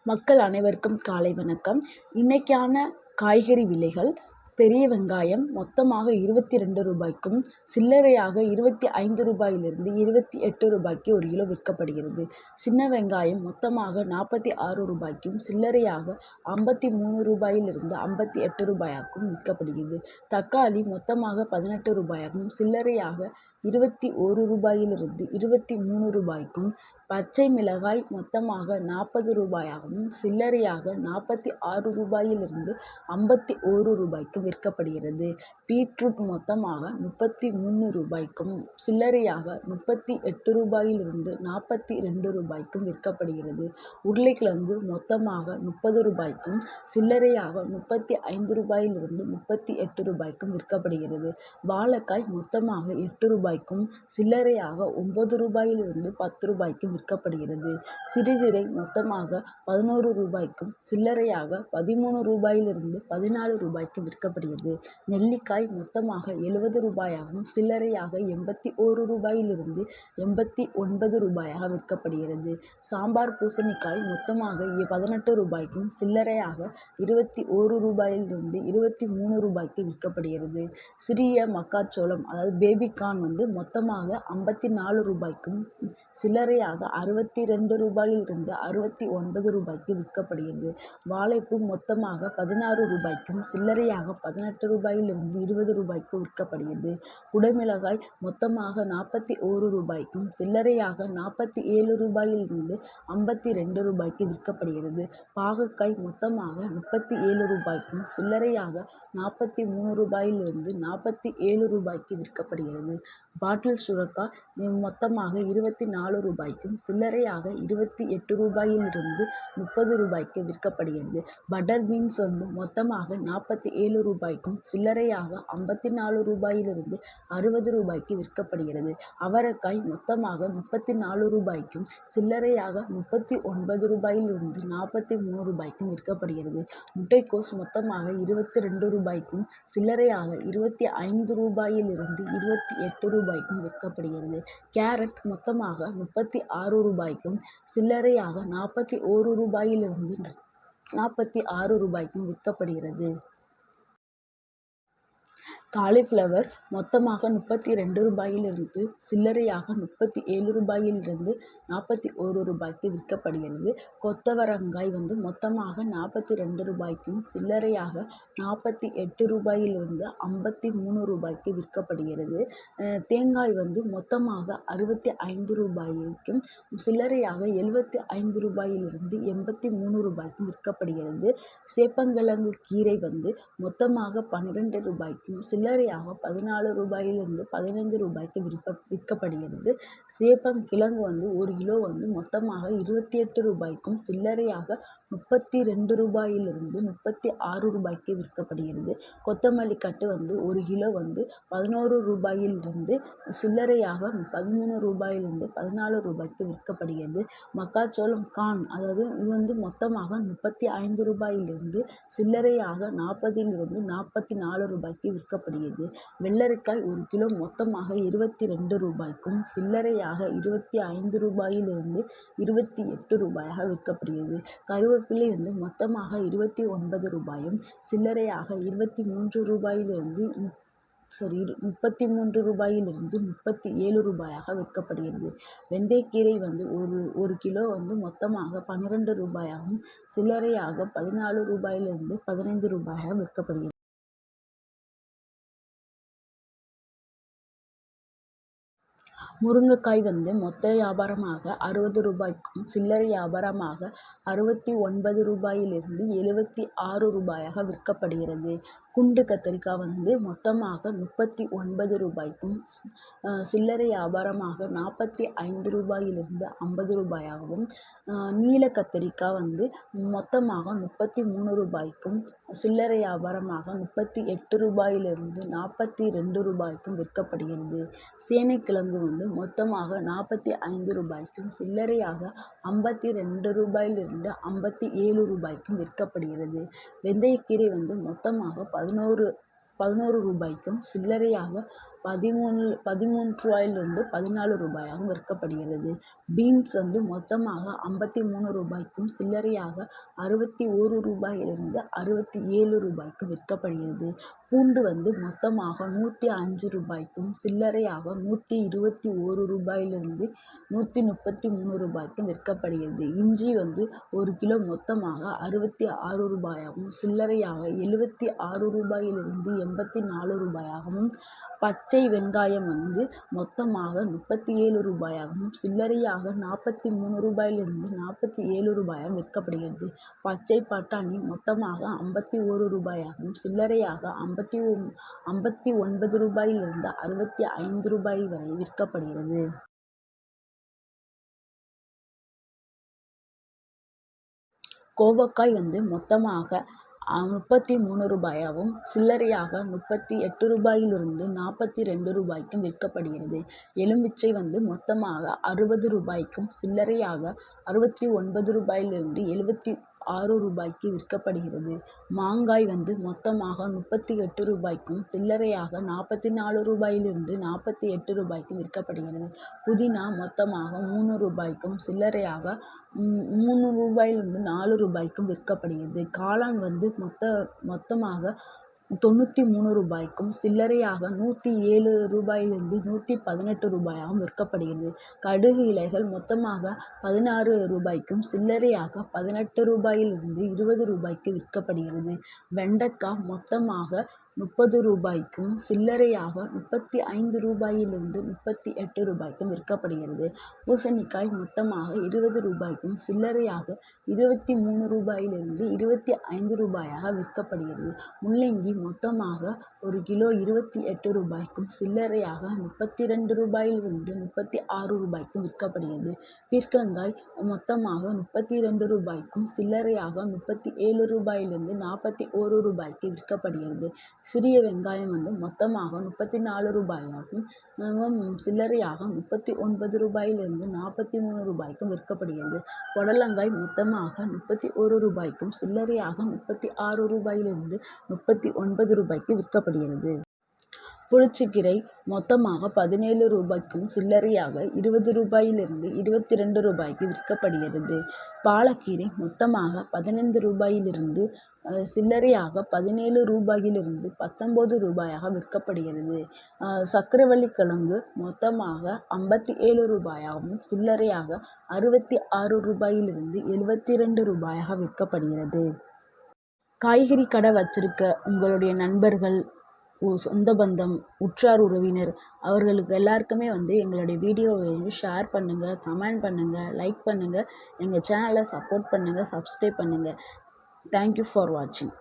மக்கள் அனைவருக்கும் காலை வணக்கம். இன்னைக்கான காய்கறி விலைகள்: பெரிய வெங்காயம் மொத்தமாக ரூ. 22க்கும் சில்லறையாக ரூ. 25 ரூ. 28 ஒரு கிலோ விற்கப்படுகிறது. சின்ன வெங்காயம் மொத்தமாக ரூ. 46க்கும் சில்லறையாக ரூ. 53 ரூ. 58 விற்கப்படுகிறது. தக்காளி மொத்தமாக ரூ. 18க்கும் சில்லறையாக ரூ. 23 பச்சை மிளகாய் மொத்தமாக ரூ. 40வும் சில்லறையாக ரூ. 46க்கும் விற்கப்படுகிறது. பீட்ரூட் மொத்தமாக ரூ. 33க்கும் சில்லறையாக ரூ. 38 விற்கப்படுகிறது. உருளைக்கிழங்கு மொத்தமாக ரூ. 30க்கும் சில்லறையாக ரூ. 35 விற்கப்படுகிறது. வாழைக்காய் மொத்தமாக ரூ. 8க்கும் சில்லறையாக ரூ. 9 விற்கப்படுகிறது. சிறுகீரை மொத்தமாக ரூ. 11க்கும் சில்லறையாக ரூ. 13 விற்கப்படுகிறது. நெல்லிக்காய் மொத்தமாக ரூ. 70வும் சில்லறையாக ரூ. 81 விற்கப்படுகிறது. சாம்பார் பூசணிக்காய் மொத்தமாக ரூ. 18க்கும் சில்லறையாக ரூ. 21 விற்கப்படுகிறது. சிறிய மக்காச்சோளம் அதாவது பேபிகார்ன் மொத்தமாக ரூ. 54க்கும் சில்லறையாக ரூ. 62 விற்கப்படுகிறது. வாழைப்பூ மொத்தமாக ரூ. 16க்கும் சில்லறையாக ரூ. 18 விற்கப்படுகிறது. குடமிளகாய் மொத்தமாக ரூ. 41க்கும் சில்லறையாக ரூ. 47 பாகற்காய் மொத்தமாக ரூ. 37க்கும் சில்லறையாக ரூ. 43 விற்கப்படுகிறது. பாட்டில் சுரைக்காய் மொத்தமாக ரூ. 24க்கும் சில்லறையாக ரூ. 28 விற்கப்படுகிறது. பட்டர் பீன்ஸ் மொத்தமாக ரூ. 47க்கும் சில்லறையாக ரூ. 54 விற்கப்படுகிறது. அவரைக்காய் மொத்தமாக ரூ. 34க்கும் சில்லறையாக ரூ. 39 விற்கப்படுகிறது. முட்டைக்கோஸ் மொத்தமாக ரூ. 22க்கும் சில்லறையாக ரூ. 25 விற்கப்படுகிறது. கேரட் மொத்தமாக ரூ. 36க்கும் சில்லறையாக ரூ. 46 காலிஃப்ளவர் மொத்தமாக ரூ. 32 சில்லறையாக ரூ. 37 விற்கப்படுகிறது. கொத்தவரங்காய் மொத்தமாக ரூ. 42க்கும் சில்லறையாக ரூ. 48 விற்கப்படுகிறது. தேங்காய் மொத்தமாக ரூ. 65க்கும் சில்லறையாக ரூ. 75 விற்கப்படுகிறது. சேப்பங்கிழங்கு கீரை மொத்தமாக ரூ. 12க்கும் சில்லறையாக ரூ. 14 விற்கப்படுகிறது. சேப்பங்கிழங்கு ஒரு கிலோ மொத்தமாக ரூ. 28க்கும் சில்லறையாக ரூ. 32 விற்கப்படுகிறது. கொத்தமல்லி கட்டு ஒரு கிலோ ரூ. 11 சில்லறையாக ரூ. 13 விற்கப்படுகிறது. மக்காச்சோளம் கார்ன் அதாவது இது மொத்தமாக ரூ. 35 சில்லறையாக ரூ. 44 விற்கப்படுகிறது. வெள்ளரிக்காய் ஒரு கிலோ மொத்தமாக ரூ. 22க்கும் சில்லறையாக ரூ. 25 விற்கப்படுகிறது. கருவேப்பிலை மொத்தமாக ரூ. 29ம் சில்லறையாக ரூ. 33 விற்கப்படுகிறது. வெந்தயக்கீரை ஒரு கிலோ மொத்தமாக ரூ. 12வும் சில்லறையாக ரூ. 14 விற்கப்படுகிறது. முருங்கைக்காய் மொத்த வியாபாரமாக ரூ. 60க்கும் சில்லறை வியாபாரமாக ரூ. 69 விற்கப்படுகிறது. குண்டு கத்தரிக்காய் மொத்தமாக ரூ. 39க்கும் சில்லறை வியாபாரமாக ரூ. 45 நீல கத்தரிக்காய் மொத்தமாக ரூ. 33க்கும் சில்லறை வியாபாரமாக ரூ. 38 விற்கப்படுகிறது. சேனைக்கிழங்கு மொத்தமாக ரூ. 45க்கும் சில்லறையாக ரூ. 52 விற்கப்படுகிறது. வெந்தயக்கீரை மொத்தமாக ரூ. 11க்கும் சில்லறையாக 13 14 ரூபாயாகவும் விற்கப்படுகிறது. பீன்ஸ் வந்து மொத்தமாக 53 ரூபாய்க்கும் சில்லறையாக 61 ரூபாயிலிருந்து 67 ரூபாய்க்கும் விற்கப்படுகிறது. பூண்டு வந்து மொத்தமாக 105 ரூபாய்க்கும் சில்லறையாக 121 ரூபாயிலிருந்து 133 ரூபாய்க்கும் விற்கப்படுகிறது. இஞ்சி வந்து 1 கிலோ மொத்தமாக 66 ரூபாயாகவும் சில்லறையாக 76 ரூபாயிலிருந்து 84 ரூபாயாகவும், பச்சை வெங்காயம் வந்து மொத்தமாக 37 ரூபாயாகவும் சில்லறையாக 43 ரூபாயிலிருந்து 47 ரூபாயாகவும் விற்கப்படுகிறது. பச்சை பட்டாணி மொத்தமாக 51 ரூபாயாகவும் சில்லறையாக 59 ரூபாயிலிருந்து 65 ரூபாய் வரை விற்கப்படுகிறது. கோவக்காய் வந்து மொத்தமாக 33 ரூபாயாகவும் சில்லறையாக 38 ரூபாயிலிருந்து 42 ரூபாய்க்கும் விற்கப்படுகிறது. எலுமிச்சை வந்து மொத்தமாக 60 ரூபாய்க்கும் சில்லறையாக 69 ரூபாயிலிருந்து 76 ரூபாய்க்கு விற்கப்படுகிறது. மாங்காய் வந்து மொத்தமாக 38 ரூபாய்க்கும் சில்லறையாக 44 ரூபாயிலிருந்து 48 ரூபாய்க்கும் விற்கப்படுகிறது. புதினா மொத்தமாக 3 ரூபாய்க்கும் சில்லறையாக 3 ரூபாயிலிருந்து 4 ரூபாய்க்கும் விற்கப்படுகிறது. காளான் வந்து மொத்தமாக 93 ரூபாய்க்கும் சில்லறையாக 107 ரூபாயிலிருந்து 118 ரூபாயாகவும் விற்கப்படுகிறது. கடுகு இலைகள் மொத்தமாக 16 ரூபாய்க்கும் சில்லறையாக 18 ரூபாயிலிருந்து 20 ரூபாய்க்கு விற்கப்படுகிறது. வெண்டைக்காய் மொத்தமாக 30 ரூபாய்க்கும் சில்லறையாக 35 ரூபாயிலிருந்து 38 ரூபாய்க்கும் விற்கப்படுகிறது. பூசணிக்காய் மொத்தமாக 20 ரூபாய்க்கும் சில்லறையாக 23 ரூபாயிலிருந்து 25 ரூபாயாக விற்கப்படுகிறது. முள்ளங்கி மொத்தமாக 1 கிலோ 28 ரூபாய்க்கும் சில்லறையாக 32 ரூபாயிலிருந்து 36 ரூபாய்க்கும் விற்கப்படுகிறது. பீர்க்கங்காய் மொத்தமாக 32 ரூபாய்க்கும் சில்லறையாக 37 ரூபாயிலிருந்து 41 ரூபாய்க்கு விற்கப்படுகிறது. சிறிய வெங்காயம் வந்து மொத்தமாக 34 ரூபாயாகவும் சில்லறையாக 39 ரூபாயிலிருந்து 43 ரூபாய்க்கும் விற்கப்படுகிறது. புடலங்காய் மொத்தமாக 31 ரூபாய்க்கும் சில்லறையாக 36 ரூபாயிலிருந்து 39 ரூபாய்க்கு விற்கப்படுகிறது. புளிச்சக்கீரை மொத்தமாக 17 ரூபாய்க்கும் சில்லறையாக 20 ரூபாயிலிருந்து 22 ரூபாய்க்கு விற்கப்படுகிறது. பாலக்கீரை மொத்தமாக 15 ரூபாயிலிருந்து சில்லறையாக 17 ரூபாயிலிருந்து 19 ரூபாயாக விற்கப்படுகிறது. சக்கரவள்ளி கிழங்கு மொத்தமாக 57 ரூபாயாகவும் சில்லறையாக 66 ரூபாயிலிருந்து 72 ரூபாயாக விற்கப்படுகிறது. காய்கறி கடை வச்சிருக்க உங்களுடைய நண்பர்கள், சொந்த பந்தம், உற்றார் உறவினர் அவர்களுக்கு எல்லாருக்குமே வந்து எங்களுடைய வீடியோவை ஷேர் பண்ணுங்கள், கமெண்ட் பண்ணுங்கள், லைக் பண்ணுங்கள், எங்கள் சேனலை சப்போர்ட் பண்ணுங்கள், சப்ஸ்கிரைப் பண்ணுங்கள். தேங்க்யூ ஃபார் வாட்சிங்.